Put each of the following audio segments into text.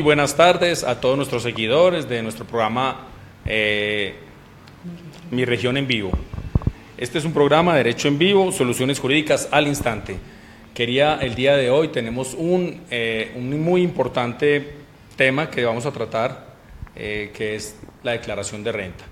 buenas tardes a todos nuestros seguidores de nuestro programa Mi Región en Vivo. Este es un programa de Derecho en Vivo, soluciones jurídicas al instante. El día de hoy tenemos un muy importante tema que vamos a tratar, que es la declaración de renta.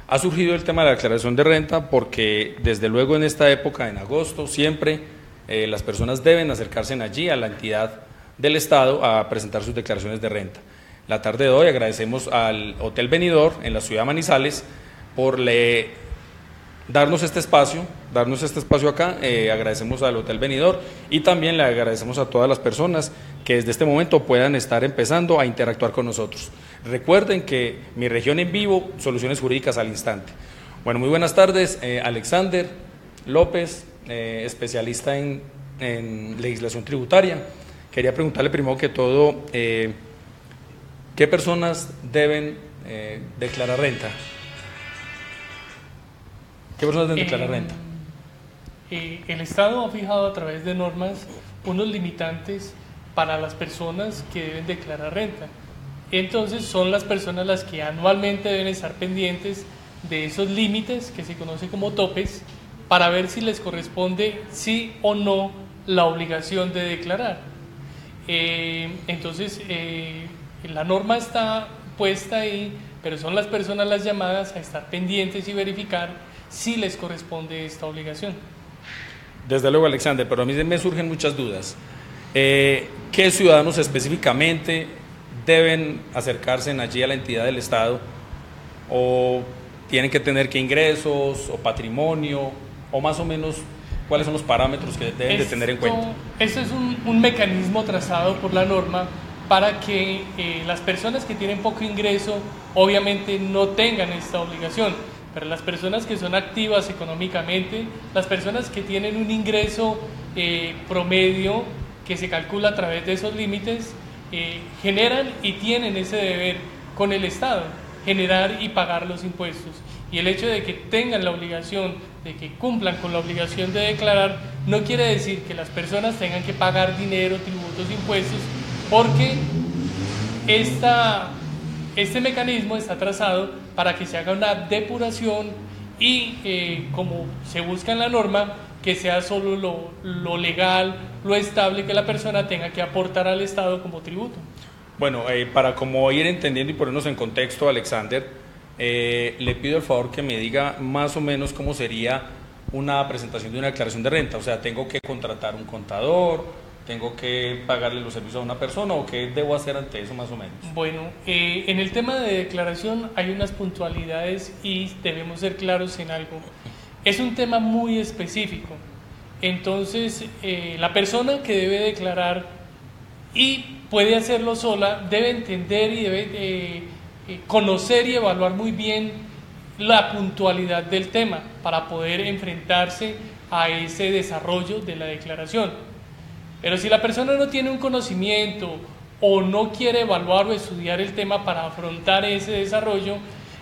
Ha surgido el tema de la declaración de renta porque desde luego en esta época, en agosto, siempre las personas deben acercarse allí a la entidad del Estado a presentar sus declaraciones de renta. La tarde de hoy agradecemos al Hotel Venidor en la ciudad de Manizales por darnos este espacio acá. Agradecemos al Hotel Venidor y también le agradecemos a todas las personas que desde este momento puedan estar empezando a interactuar con nosotros. Recuerden que Mi Región en Vivo, soluciones jurídicas al instante. Bueno, muy buenas tardes, Alexander López, especialista en legislación tributaria. Quería preguntarle primero que todo, ¿qué personas deben declarar renta? ¿Qué personas deben declarar renta? El Estado ha fijado a través de normas unos limitantes para las personas que deben declarar renta. Entonces son las personas las que anualmente deben estar pendientes de esos límites que se conocen como topes para ver si les corresponde sí o no la obligación de declarar. Entonces la norma está puesta ahí, pero son las personas las llamadas a estar pendientes y verificar si les corresponde esta obligación. Desde luego, Alexander, pero a mí me surgen muchas dudas. ¿Qué ciudadanos específicamente deben acercarse allí a la entidad del Estado? ¿O tienen que tener qué ingresos o patrimonio? ¿O más o menos cuáles son los parámetros que deben de tener en cuenta? Este es un mecanismo trazado por la norma para que las personas que tienen poco ingreso obviamente no tengan esta obligación. Pero las personas que son activas económicamente, las personas que tienen un ingreso promedio que se calcula a través de esos límites, generan y tienen ese deber con el Estado, generar y pagar los impuestos. Y el hecho de que tengan la obligación, de que cumplan con la obligación de declarar, no quiere decir que las personas tengan que pagar dinero, tributos, impuestos, porque este mecanismo está trazado para que se haga una depuración y como se busca en la norma, que sea solo lo legal, lo estable que la persona tenga que aportar al Estado como tributo. Bueno, para como ir entendiendo y ponernos en contexto, Alexander, le pido el favor que me diga más o menos cómo sería una presentación de una declaración de renta. O sea, ¿tengo que contratar un contador? ¿Tengo que pagarle los servicios a una persona o qué debo hacer ante eso más o menos? Bueno, en el tema de declaración hay unas puntualidades y debemos ser claros en algo. Es un tema muy específico. Entonces, la persona que debe declarar y puede hacerlo sola debe entender y debe conocer y evaluar muy bien la puntualidad del tema para poder enfrentarse a ese desarrollo de la declaración. Pero si la persona no tiene un conocimiento o no quiere evaluar o estudiar el tema para afrontar ese desarrollo,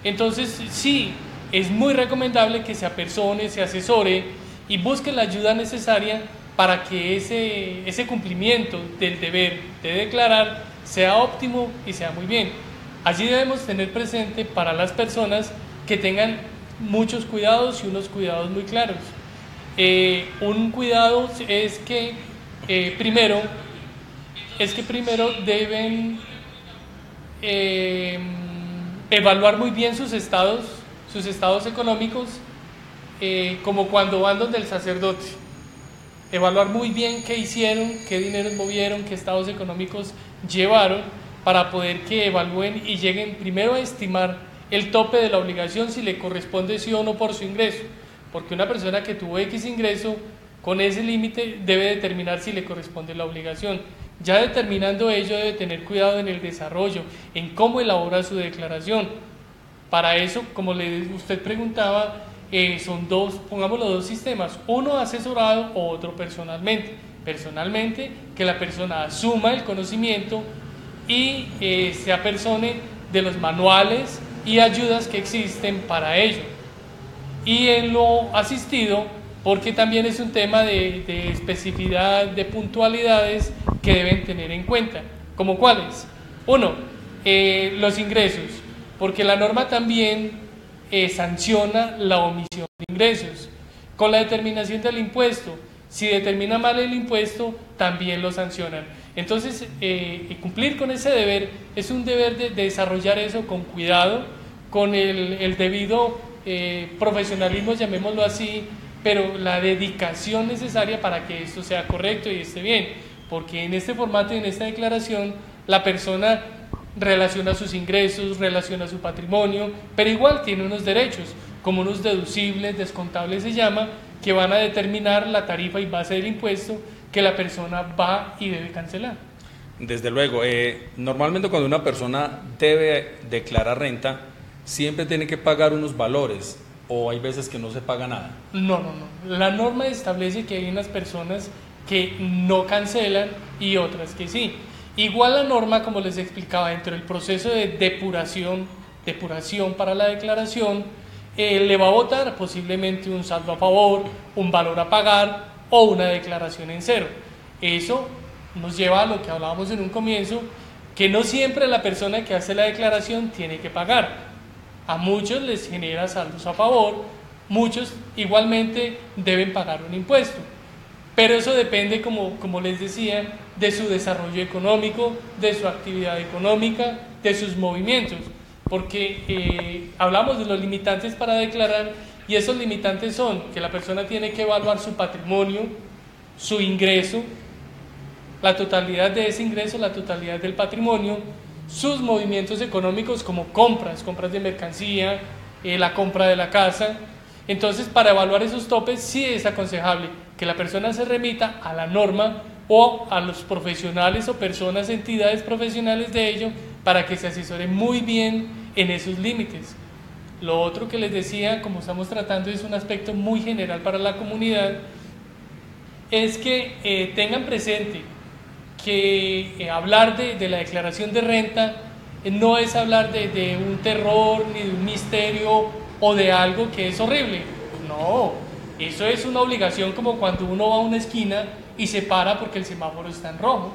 entonces sí, es muy recomendable que se apersone, se asesore y busque la ayuda necesaria para que ese cumplimiento del deber de declarar sea óptimo y sea muy bien. Allí debemos tener presente para las personas que tengan muchos cuidados y unos cuidados muy claros. Un cuidado es que primero deben evaluar muy bien sus estados económicos, como cuando van donde el sacerdote. Evaluar muy bien qué hicieron, qué dineros movieron, qué estados económicos llevaron, para poder que evalúen y lleguen primero a estimar el tope de la obligación, si le corresponde sí o no por su ingreso. Porque una persona que tuvo X ingreso, con ese límite debe determinar si le corresponde la obligación. Ya determinando ello, debe tener cuidado en el desarrollo, en cómo elabora su declaración. Para eso, como usted preguntaba, son pongámoslo, dos sistemas, uno asesorado o otro personalmente. Personalmente, que la persona asuma el conocimiento y se apersone de los manuales y ayudas que existen para ello. Y en lo asistido, porque también es un tema de especificidad, de puntualidades que deben tener en cuenta. ¿Como cuáles? Uno, los ingresos, porque la norma también sanciona la omisión de ingresos. Con la determinación del impuesto, si determina mal el impuesto, también lo sancionan. Entonces, cumplir con ese deber es un deber de desarrollar eso con cuidado, con el debido profesionalismo, llamémoslo así, pero la dedicación necesaria para que esto sea correcto y esté bien, porque en este formato y en esta declaración la persona relaciona sus ingresos, relaciona su patrimonio, pero igual tiene unos derechos, como unos deducibles, descontables se llama, que van a determinar la tarifa y base del impuesto que la persona va y debe cancelar. Desde luego, normalmente cuando una persona debe declarar renta, siempre tiene que pagar unos valores, o hay veces que no se paga nada. No. La norma establece que hay unas personas que no cancelan y otras que sí. Igual la norma, como les explicaba, dentro del proceso de depuración para la declaración, le va a votar posiblemente un saldo a favor, un valor a pagar o una declaración en cero. Eso nos lleva a lo que hablábamos en un comienzo, que no siempre la persona que hace la declaración tiene que pagar. A muchos les genera saldos a favor, muchos igualmente deben pagar un impuesto. Pero eso depende, como les decía, de su desarrollo económico, de su actividad económica, de sus movimientos. Porque hablamos de los limitantes para declarar y esos limitantes son que la persona tiene que evaluar su patrimonio, su ingreso, la totalidad de ese ingreso, la totalidad del patrimonio, sus movimientos económicos como compras de mercancía, la compra de la casa. Entonces, para evaluar esos topes sí es aconsejable que la persona se remita a la norma o a los profesionales o personas, entidades profesionales de ello, para que se asesore muy bien en esos límites. Lo otro que les decía, como estamos tratando, es un aspecto muy general para la comunidad, es que tengan presente que hablar de la declaración de renta no es hablar de un terror ni de un misterio o de algo que es horrible. No, eso es una obligación, como cuando uno va a una esquina y se para porque el semáforo está en rojo.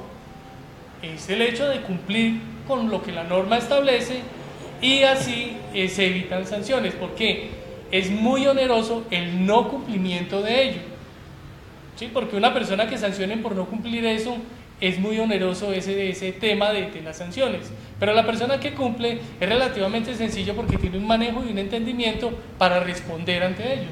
Es el hecho de cumplir con lo que la norma establece y así se evitan sanciones, porque es muy oneroso el no cumplimiento de ello. ¿Sí? Porque una persona que sancionen por no cumplir eso, es muy oneroso ese tema de las sanciones. Pero la persona que cumple es relativamente sencillo porque tiene un manejo y un entendimiento para responder ante ello.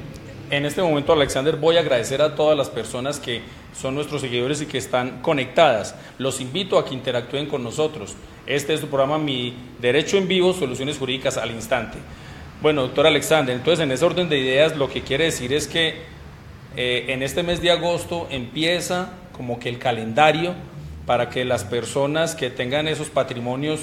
En este momento, Alexander, voy a agradecer a todas las personas que son nuestros seguidores y que están conectadas. Los invito a que interactúen con nosotros. Este es su programa Mi Derecho en Vivo, Soluciones Jurídicas al Instante. Bueno, doctor Alexander, entonces en ese orden de ideas lo que quiere decir es que en este mes de agosto empieza como que el calendario para que las personas que tengan esos patrimonios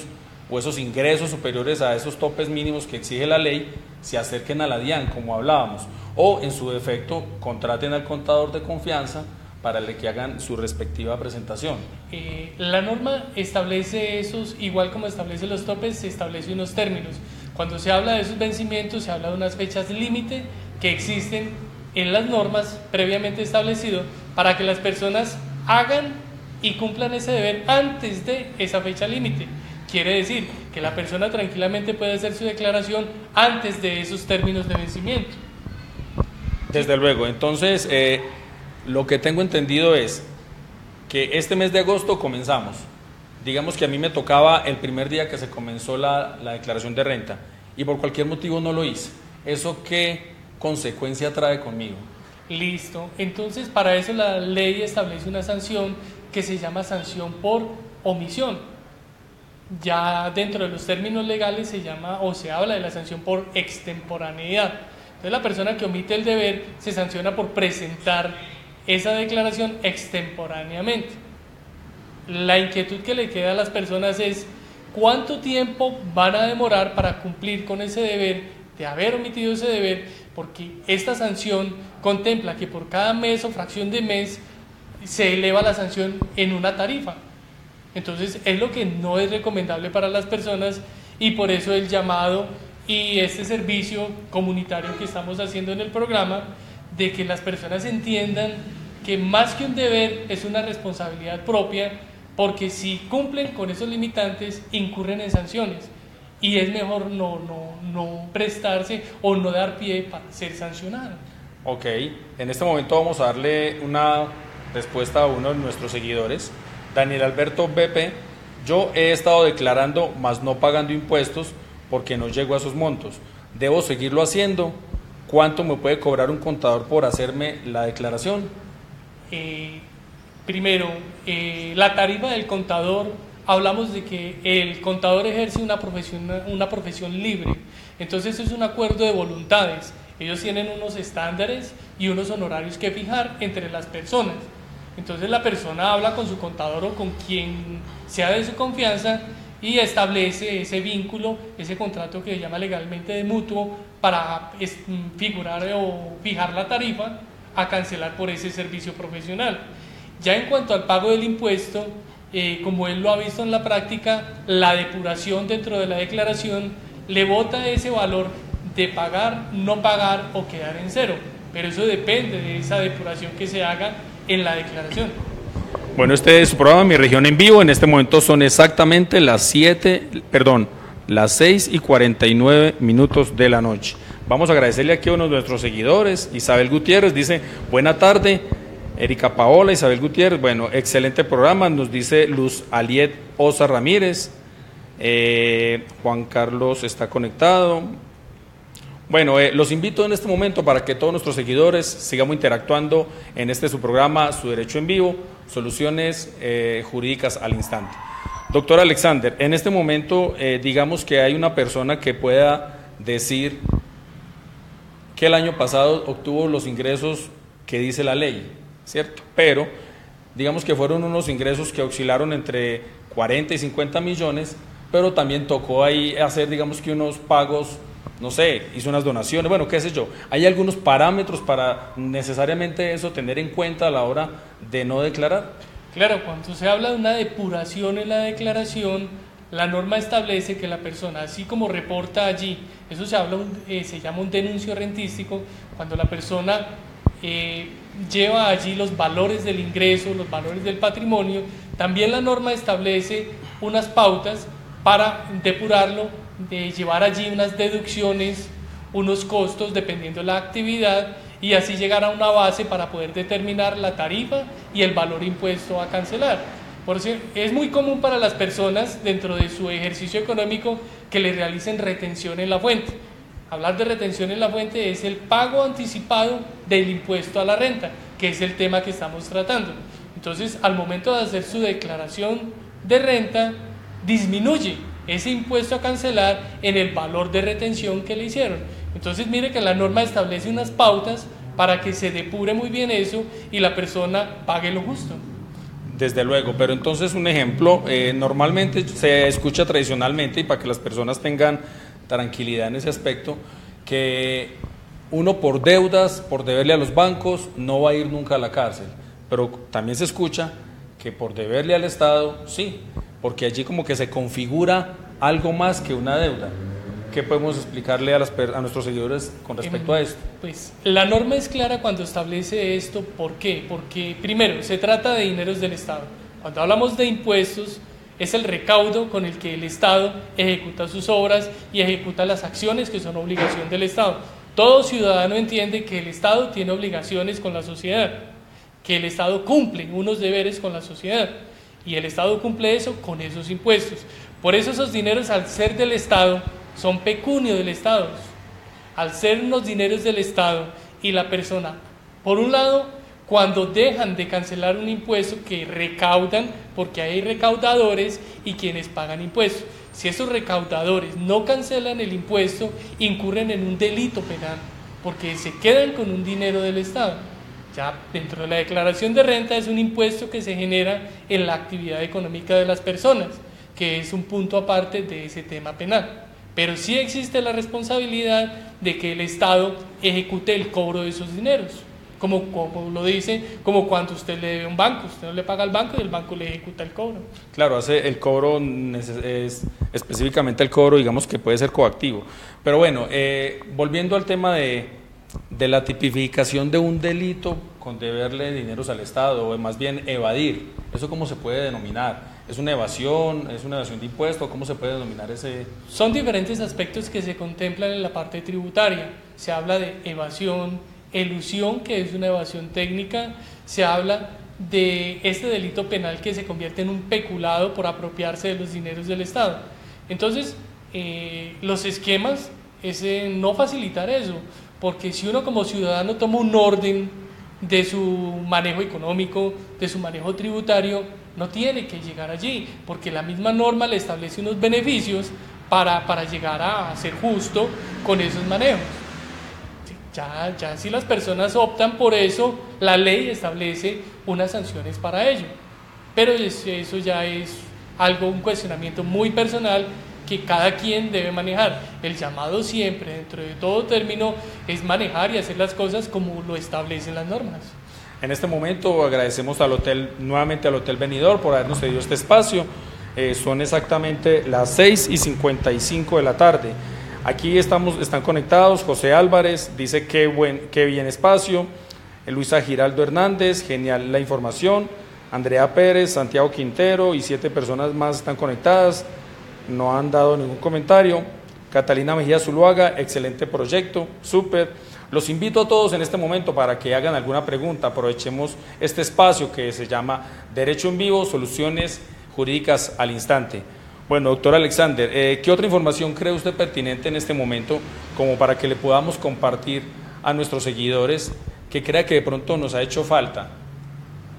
o esos ingresos superiores a esos topes mínimos que exige la ley se acerquen a la DIAN, como hablábamos, o en su defecto contraten al contador de confianza para que hagan su respectiva presentación. La norma establece esos, igual como establece los topes, se establece unos términos. Cuando se habla de esos vencimientos, se habla de unas fechas límite que existen en las normas previamente establecido para que las personas hagan y cumplan ese deber antes de esa fecha límite. Quiere decir que la persona tranquilamente puede hacer su declaración antes de esos términos de vencimiento. Desde luego, entonces lo que tengo entendido es que este mes de agosto comenzamos. Digamos que a mí me tocaba el primer día que se comenzó la declaración de renta y por cualquier motivo no lo hice. ¿Eso qué consecuencia trae conmigo? Listo, entonces para eso la ley establece una sanción que se llama sanción por omisión. Ya dentro de los términos legales se llama o se habla de la sanción por extemporaneidad. Entonces la persona que omite el deber se sanciona por presentar esa declaración extemporáneamente. La inquietud que le queda a las personas es cuánto tiempo van a demorar para cumplir con ese deber, de haber omitido ese deber, porque esta sanción contempla que por cada mes o fracción de mes se eleva la sanción en una tarifa. Entonces es lo que no es recomendable para las personas y por eso el llamado y este servicio comunitario que estamos haciendo en el programa, de que las personas entiendan que más que un deber es una responsabilidad propia porque si cumplen con esos limitantes, incurren en sanciones. Y es mejor no prestarse o no dar pie para ser sancionado. Ok, en este momento vamos a darle una respuesta a uno de nuestros seguidores, Daniel Alberto BP. Yo he estado declarando, mas no pagando impuestos porque no llego a esos montos. ¿Debo seguirlo haciendo? ¿Cuánto me puede cobrar un contador por hacerme la declaración? Primero, la tarifa del contador, hablamos de que el contador ejerce una profesión libre, entonces es un acuerdo de voluntades. Ellos tienen unos estándares y unos honorarios que fijar entre las personas. Entonces la persona habla con su contador o con quien sea de su confianza y establece ese vínculo, ese contrato que se llama legalmente de mutuo para figurar o fijar la tarifa a cancelar por ese servicio profesional. Ya en cuanto al pago del impuesto, como él lo ha visto en la práctica, la depuración dentro de la declaración le bota ese valor de pagar, no pagar o quedar en cero, pero eso depende de esa depuración que se haga en la declaración. Bueno, este es su programa Mi Región en Vivo. En este momento son exactamente las 6:49 de la noche. Vamos a agradecerle aquí a uno de nuestros seguidores, Isabel Gutiérrez, dice, buena tarde, Erika Paola, Isabel Gutiérrez, bueno, excelente programa, nos dice Luz Aliet Osa Ramírez, Juan Carlos está conectado. Bueno, los invito en este momento para que todos nuestros seguidores sigamos interactuando en este su programa, Su Derecho en Vivo, soluciones jurídicas al instante. Doctor Alexander, en este momento digamos que hay una persona que pueda decir que el año pasado obtuvo los ingresos que dice la ley, ¿cierto? Pero digamos que fueron unos ingresos que oscilaron entre 40 y 50 millones, pero también tocó ahí hacer digamos que unos pagos, no sé, hizo unas donaciones, bueno, qué sé yo. ¿Hay algunos parámetros para necesariamente eso tener en cuenta a la hora de no declarar? Claro, cuando se habla de una depuración en la declaración, la norma establece que la persona, así como reporta allí, eso se llama un denuncio rentístico, cuando la persona lleva allí los valores del ingreso, los valores del patrimonio, también la norma establece unas pautas para depurarlo, de llevar allí unas deducciones, unos costos dependiendo de la actividad y así llegar a una base para poder determinar la tarifa y el valor impuesto a cancelar. Por eso es muy común para las personas dentro de su ejercicio económico que le realicen retención en la fuente. Hablar de retención en la fuente es el pago anticipado del impuesto a la renta, que es el tema que estamos tratando. Entonces, al momento de hacer su declaración de renta, disminuye ese impuesto a cancelar en el valor de retención que le hicieron. Entonces, mire que la norma establece unas pautas para que se depure muy bien eso y la persona pague lo justo. Desde luego, pero entonces un ejemplo, normalmente se escucha tradicionalmente, y para que las personas tengan tranquilidad en ese aspecto, que uno por deudas, por deberle a los bancos, no va a ir nunca a la cárcel, pero también se escucha que por deberle al Estado, sí, porque allí como que se configura algo más que una deuda. ¿Qué podemos explicarle a nuestros seguidores con respecto a esto? Pues la norma es clara cuando establece esto. ¿Por qué? Porque primero se trata de dineros del Estado. Cuando hablamos de impuestos es el recaudo con el que el Estado ejecuta sus obras y ejecuta las acciones que son obligación del Estado. Todo ciudadano entiende que el Estado tiene obligaciones con la sociedad, que el Estado cumple unos deberes con la sociedad y el Estado cumple eso con esos impuestos. Por eso esos dineros, al ser del Estado, son pecunio del Estado. Al ser unos dineros del Estado y la persona, por un lado, cuando dejan de cancelar un impuesto que recaudan, porque hay recaudadores y quienes pagan impuestos. Si esos recaudadores no cancelan el impuesto, incurren en un delito penal, porque se quedan con un dinero del Estado. Ya dentro de la declaración de renta es un impuesto que se genera en la actividad económica de las personas, que es un punto aparte de ese tema penal. Pero sí existe la responsabilidad de que el Estado ejecute el cobro de esos dineros, como lo dice, como cuando usted le debe a un banco, usted no le paga al banco y el banco le ejecuta el cobro. Claro, hace el cobro, es específicamente el cobro, digamos que puede ser coactivo. Pero bueno, volviendo al tema de de la tipificación de un delito con deberle dineros al Estado, o más bien evadir. ¿Eso cómo se puede denominar? ¿Es una evasión? ¿Es una evasión de impuestos? ¿Cómo se puede denominar ese...? Son diferentes aspectos que se contemplan en la parte tributaria. Se habla de evasión, elusión, que es una evasión técnica. Se habla de este delito penal que se convierte en un peculado por apropiarse de los dineros del Estado. Entonces, los esquemas es no facilitar eso, porque si uno como ciudadano toma un orden de su manejo económico, de su manejo tributario, no tiene que llegar allí, porque la misma norma le establece unos beneficios para llegar a ser justo con esos manejos. Ya si las personas optan por eso, la ley establece unas sanciones para ello, pero eso ya es algo, un cuestionamiento muy personal que cada quien debe manejar. El llamado siempre, dentro de todo término, es manejar y hacer las cosas como lo establecen las normas. En este momento agradecemos nuevamente al Hotel Benidorm por habernos cedido este espacio. Son exactamente las 6:55 de la tarde. Aquí están conectados José Álvarez, dice qué bien espacio. Luisa Giraldo Hernández, genial la información. Andrea Pérez, Santiago Quintero y 7 personas más están conectadas. No han dado ningún comentario. Catalina Mejía Zuluaga, excelente proyecto, súper. Los invito a todos en este momento para que hagan alguna pregunta. Aprovechemos este espacio que se llama Derecho en Vivo, Soluciones Jurídicas al Instante. Bueno, doctor Alexander, ¿qué otra información cree usted pertinente en este momento como para que le podamos compartir a nuestros seguidores que crea que de pronto nos ha hecho falta?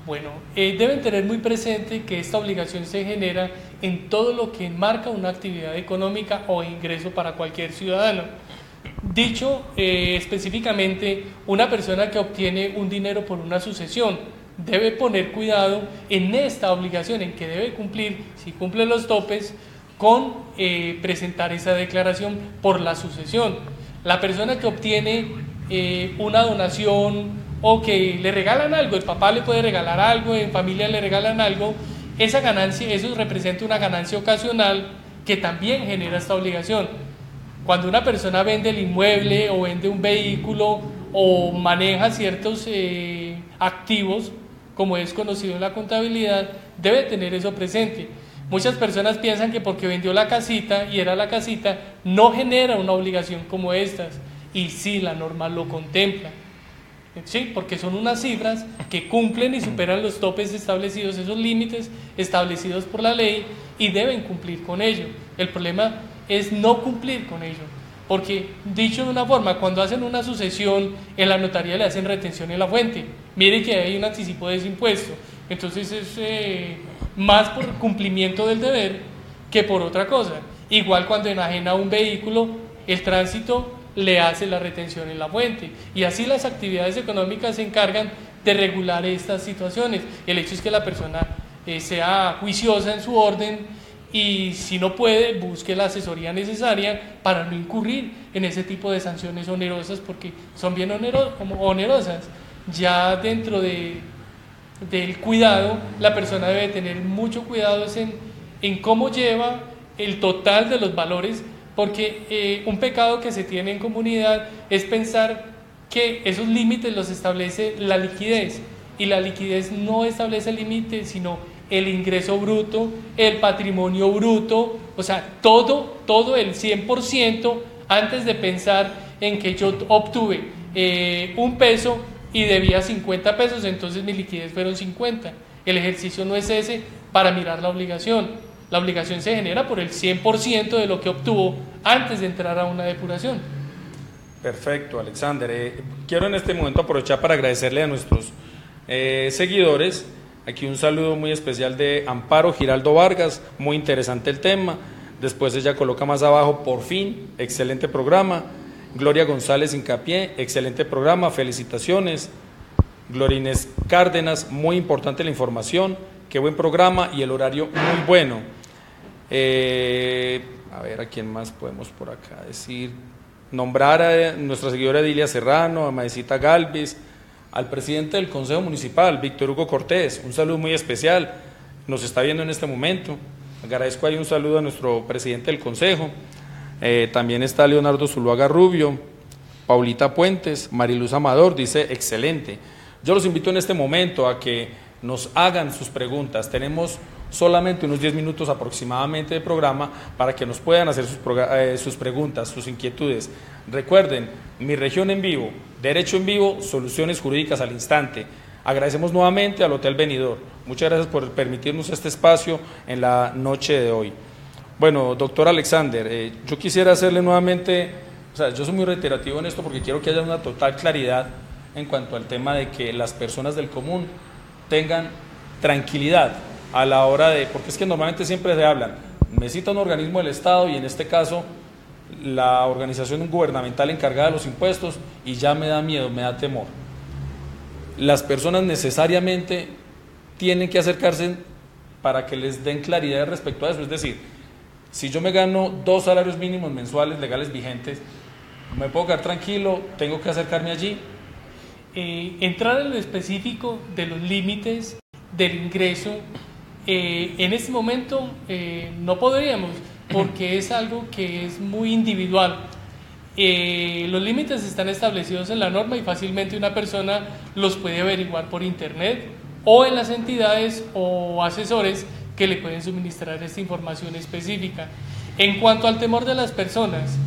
Bueno, deben tener muy presente que esta obligación se genera en todo lo que enmarca una actividad económica o ingreso para cualquier ciudadano. Dicho específicamente, una persona que obtiene un dinero por una sucesión debe poner cuidado en esta obligación, en que debe cumplir, si cumple los topes, con presentar esa declaración por la sucesión. La persona que obtiene una donación o que le regalan algo, el papá le puede regalar algo, en familia le regalan algo, esa ganancia, eso representa una ganancia ocasional que también genera esta obligación. Cuando una persona vende el inmueble o vende un vehículo o maneja ciertos activos, como es conocido en la contabilidad, debe tener eso presente. Muchas personas piensan que porque vendió la casita y era la casita, no genera una obligación como estas, y sí, la norma lo contempla. Sí, porque son unas cifras que cumplen y superan los topes establecidos, esos límites establecidos por la ley, y deben cumplir con ello. El problema es no cumplir con ello, porque dicho de una forma, cuando hacen una sucesión, en la notaría le hacen retención en la fuente. Mire que hay un anticipo de ese impuesto. Entonces es más por cumplimiento del deber que por otra cosa. Igual cuando enajena un vehículo, el tránsito le hace la retención en la fuente, y así las actividades económicas se encargan de regular estas situaciones. El hecho es que la persona sea juiciosa en su orden, y si no puede, busque la asesoría necesaria para no incurrir en ese tipo de sanciones onerosas, porque son bien onerosas. Ya dentro del cuidado, la persona debe tener mucho cuidado en cómo lleva el total de los valores, porque un pecado que se tiene en comunidad es pensar que esos límites los establece la liquidez, y la liquidez no establece límites, sino el ingreso bruto, el patrimonio bruto, o sea, todo el 100%, antes de pensar en que yo obtuve un peso y debía 50 pesos, entonces mi liquidez fueron 50. El ejercicio no es ese para mirar la obligación. La obligación se genera por el 100% de lo que obtuvo antes de entrar a una depuración. Perfecto, Alexander. Quiero en este momento aprovechar para agradecerle a nuestros seguidores. Aquí un saludo muy especial de Amparo Giraldo Vargas, muy interesante el tema. Después ella coloca más abajo, por fin, excelente programa. Gloria González Hincapié, excelente programa, felicitaciones. Gloria Inés Cárdenas, muy importante la información, qué buen programa y el horario muy bueno. A ver, ¿a quién más podemos por acá decir? Nombrar a nuestra seguidora Edilia Serrano, a Maecita Galvis, al presidente del Consejo Municipal, Víctor Hugo Cortés, un saludo muy especial, nos está viendo en este momento. Agradezco ahí un saludo a nuestro presidente del Consejo. También está Leonardo Zuluaga Rubio, Paulita Puentes, Mariluz Amador dice excelente. Yo los invito en este momento a que nos hagan sus preguntas. Tenemos solamente unos 10 minutos aproximadamente de programa para que nos puedan hacer sus preguntas, sus inquietudes. Recuerden, Mi Región en Vivo, Derecho en Vivo, soluciones jurídicas al instante. Agradecemos nuevamente al Hotel Benidorm. Muchas gracias por permitirnos este espacio en la noche de hoy. Bueno, doctor Alexander, yo quisiera hacerle nuevamente, yo soy muy reiterativo en esto porque quiero que haya una total claridad en cuanto al tema de que las personas del común tengan tranquilidad a la hora de, porque es que normalmente siempre se hablan, necesita un organismo del Estado y en este caso la organización gubernamental encargada de los impuestos y ya me da miedo, me da temor. Las personas necesariamente tienen que acercarse para que les den claridad respecto a eso, es decir, si yo me gano 2 salarios mínimos mensuales legales vigentes, ¿me puedo quedar tranquilo? ¿Tengo que acercarme allí? Entrar en lo específico de los límites del ingreso, en este momento no podríamos, porque es algo que es muy individual. Los límites están establecidos en la norma y fácilmente una persona los puede averiguar por internet o en las entidades o asesores que le pueden suministrar esta información específica. En cuanto al temor de las personas,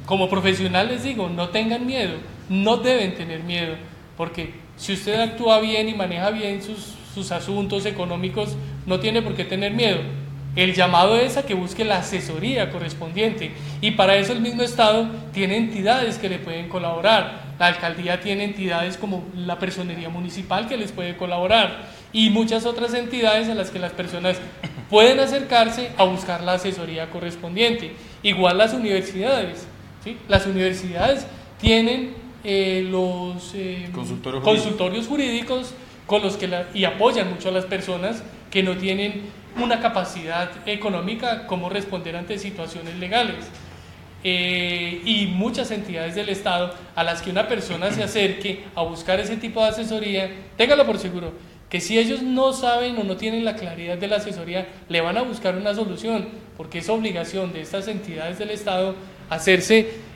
como profesional les digo, no tengan miedo, no deben tener miedo, porque si usted actúa bien y maneja bien sus asuntos económicos, no tiene por qué tener miedo. El llamado es a que busque la asesoría correspondiente y para eso el mismo Estado tiene entidades que le pueden colaborar. La alcaldía tiene entidades como la personería municipal que les puede colaborar y muchas otras entidades a las que las personas pueden acercarse a buscar la asesoría correspondiente. Igual las universidades, ¿sí? Las universidades tienen los consultorios jurídicos con los que y apoyan mucho a las personas que no tienen una capacidad económica como responder ante situaciones legales. Y muchas entidades del Estado a las que una persona se acerque a buscar ese tipo de asesoría, téngalo por seguro, que si ellos no saben o no tienen la claridad de la asesoría, le van a buscar una solución, porque es obligación de estas entidades del Estado hacerse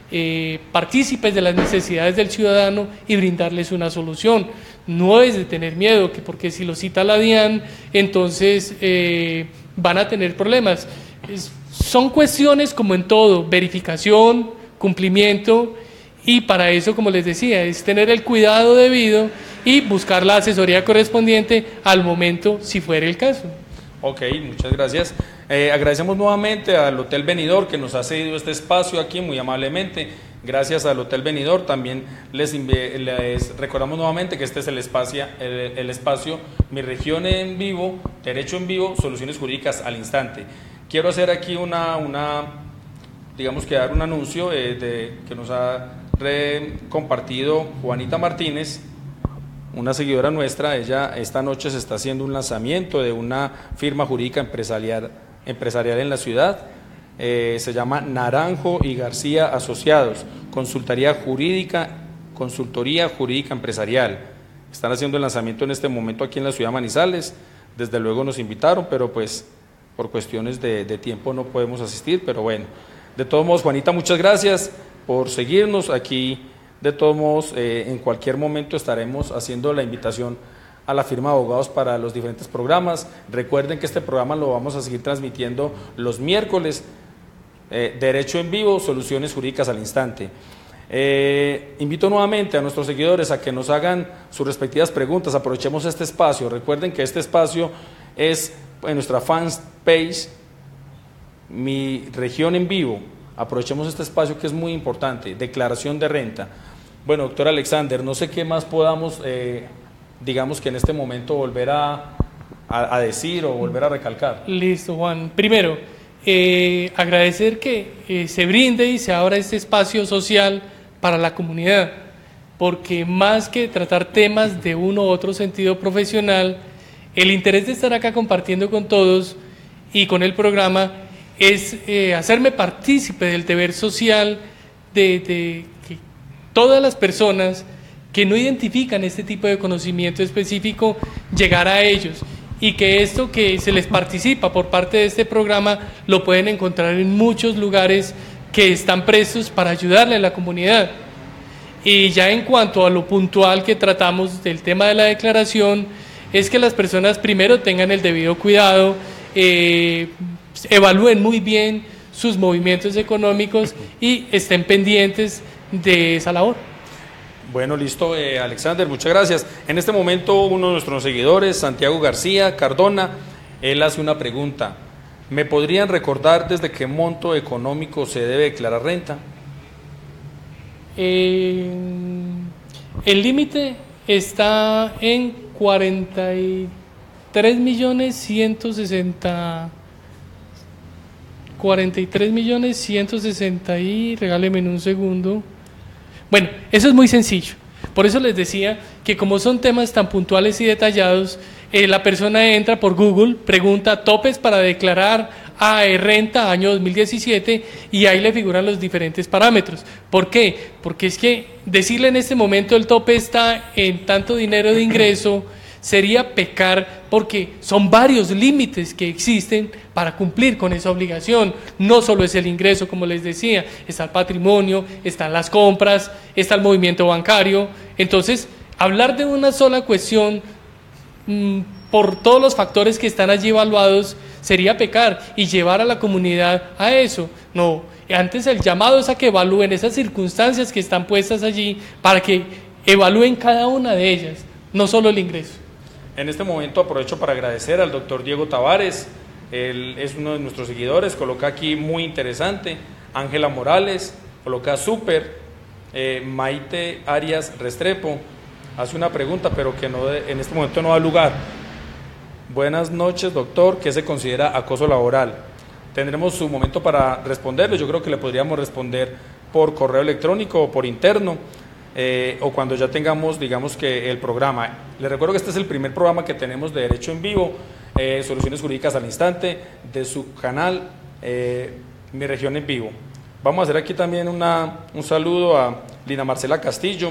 partícipes de las necesidades del ciudadano y brindarles una solución. No es de tener miedo, que porque si lo cita la DIAN, entonces van a tener problemas. Son cuestiones como en todo, verificación, cumplimiento, y para eso, como les decía, es tener el cuidado debido y buscar la asesoría correspondiente al momento, si fuera el caso. Ok, muchas gracias. Agradecemos nuevamente al Hotel Benidorm que nos ha cedido este espacio aquí muy amablemente. Gracias al Hotel Benidorm. También les recordamos nuevamente que este es el espacio Mi Región en Vivo, Derecho en Vivo, Soluciones Jurídicas al Instante. Quiero hacer aquí digamos que dar un anuncio que nos ha compartido Juanita Martínez, una seguidora nuestra. Ella esta noche se está haciendo un lanzamiento de una firma jurídica empresarial en la ciudad. Se llama Naranjo y García Asociados, consultoría jurídica empresarial. Están haciendo el lanzamiento en este momento aquí en la ciudad de Manizales. Desde luego nos invitaron, pero pues por cuestiones de tiempo no podemos asistir, pero bueno, de todos modos, Juanita, muchas gracias por seguirnos aquí. De todos modos, en cualquier momento estaremos haciendo la invitación a la firma de abogados para los diferentes programas. Recuerden que este programa lo vamos a seguir transmitiendo los miércoles, Derecho en Vivo, Soluciones Jurídicas al Instante. Invito nuevamente a nuestros seguidores a que nos hagan sus respectivas preguntas. Aprovechemos este espacio. Recuerden que este espacio es en nuestra fanpage Mi Región en Vivo. Aprovechemos este espacio que es muy importante, declaración de renta. Bueno, doctor Alexander, no sé qué más podamos, digamos que en este momento volver a decir o volver a recalcar. Listo, Juan. Primero, agradecer que se brinde y se abra este espacio social para la comunidad, porque más que tratar temas de uno u otro sentido profesional, el interés de estar acá compartiendo con todos y con el programa es hacerme partícipe del deber social de que todas las personas que no identifican este tipo de conocimiento específico, llegar a ellos, y que esto que se les participa por parte de este programa lo pueden encontrar en muchos lugares que están prestos para ayudarle a la comunidad. Y ya en cuanto a lo puntual que tratamos del tema de la declaración, es que las personas primero tengan el debido cuidado, evalúen muy bien sus movimientos económicos y estén pendientes de esa labor. Bueno, listo, Alexander, muchas gracias. En este momento uno de nuestros seguidores, Santiago García Cardona, él hace una pregunta. ¿Me podrían recordar desde qué monto económico se debe declarar renta? El límite está en 43.160.000 y regáleme un segundo. Bueno, eso es muy sencillo. Por eso les decía que como son temas tan puntuales y detallados, la persona entra por Google, pregunta topes para declarar renta año 2017 y ahí le figuran los diferentes parámetros. ¿Por qué? Porque es que decirle en este momento el tope está en tanto dinero de ingreso sería pecar, porque son varios límites que existen para cumplir con esa obligación. No solo es el ingreso, como les decía, está el patrimonio, están las compras, está el movimiento bancario. Entonces, hablar de una sola cuestión por todos los factores que están allí evaluados sería pecar y llevar a la comunidad a eso. No, antes el llamado es a que evalúen esas circunstancias que están puestas allí para que evalúen cada una de ellas, no solo el ingreso. En este momento aprovecho para agradecer al doctor Diego Tavares, él es uno de nuestros seguidores, coloca aquí muy interesante. Ángela Morales, coloca súper. Maite Arias Restrepo hace una pregunta, pero que en este momento no da lugar. Buenas noches, doctor, ¿qué se considera acoso laboral? Tendremos su momento para responderle. Yo creo que le podríamos responder por correo electrónico o por interno. O cuando ya tengamos, digamos, que el programa. Les recuerdo que este es el primer programa que tenemos de Derecho en Vivo, Soluciones Jurídicas al Instante, de su canal Mi Región en Vivo. Vamos a hacer aquí también un saludo a Lina Marcela Castillo.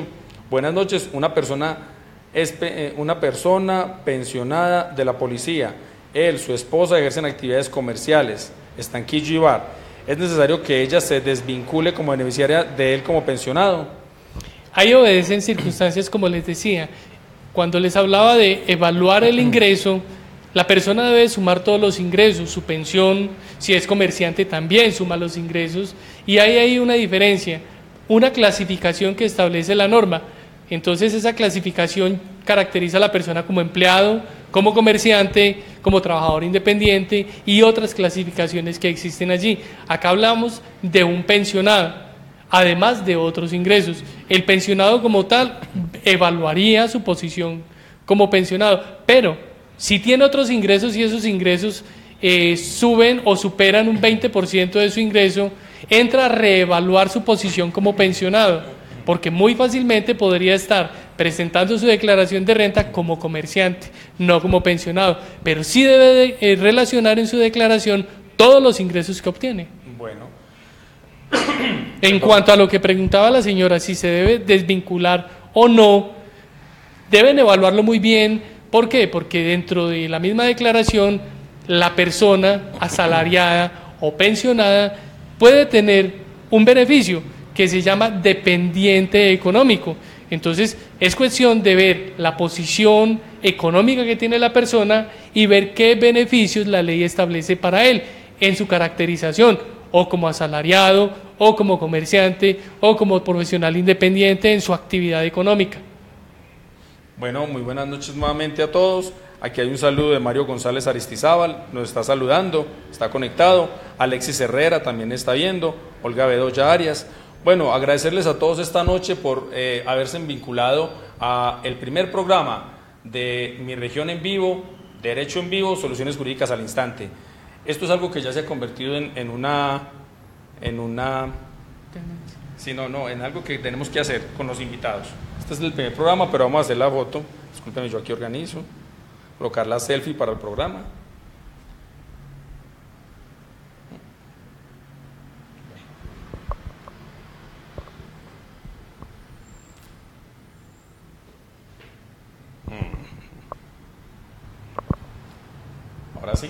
Buenas noches, una persona pensionada de la policía. Él, su esposa ejercen actividades comerciales, está en Quillo y Bar. ¿Es necesario que ella se desvincule como beneficiaria de él como pensionado? Ahí obedecen circunstancias, como les decía. Cuando les hablaba de evaluar el ingreso, la persona debe sumar todos los ingresos, su pensión, si es comerciante también suma los ingresos, y hay ahí una diferencia, una clasificación que establece la norma. Entonces esa clasificación caracteriza a la persona como empleado, como comerciante, como trabajador independiente y otras clasificaciones que existen allí. Acá hablamos de un pensionado, además de otros ingresos. El pensionado como tal evaluaría su posición como pensionado, pero si tiene otros ingresos y esos ingresos suben o superan un 20% de su ingreso, entra a reevaluar su posición como pensionado, porque muy fácilmente podría estar presentando su declaración de renta como comerciante, no como pensionado, pero sí debe de relacionar en su declaración todos los ingresos que obtiene. Bueno. En cuanto a lo que preguntaba la señora, si se debe desvincular o no, deben evaluarlo muy bien. ¿Por qué? Porque dentro de la misma declaración, la persona asalariada o pensionada puede tener un beneficio que se llama dependiente económico. Entonces, es cuestión de ver la posición económica que tiene la persona y ver qué beneficios la ley establece para él en su caracterización, o como asalariado, o como comerciante, o como profesional independiente en su actividad económica. Bueno, muy buenas noches nuevamente a todos. Aquí hay un saludo de Mario González Aristizábal, nos está saludando, está conectado. Alexis Herrera también está viendo, Olga Bedoya Arias. Bueno, agradecerles a todos esta noche por haberse vinculado a el primer programa de Mi Región en Vivo, Derecho en Vivo, Soluciones Jurídicas al Instante. Esto es algo que ya se ha convertido en algo que tenemos que hacer con los invitados. Este es el primer programa, pero vamos a hacer la foto. Discúlpenme, yo aquí organizo. Colocar la selfie para el programa. Ahora sí.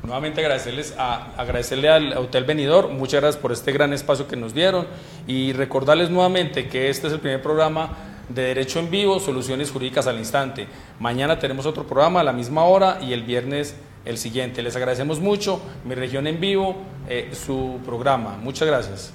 Nuevamente agradecerle al Hotel Benidorm, muchas gracias por este gran espacio que nos dieron y recordarles nuevamente que este es el primer programa de Derecho en Vivo, Soluciones Jurídicas al Instante. Mañana tenemos otro programa a la misma hora y el viernes el siguiente. Les agradecemos mucho, Mi Región en Vivo, su programa. Muchas gracias.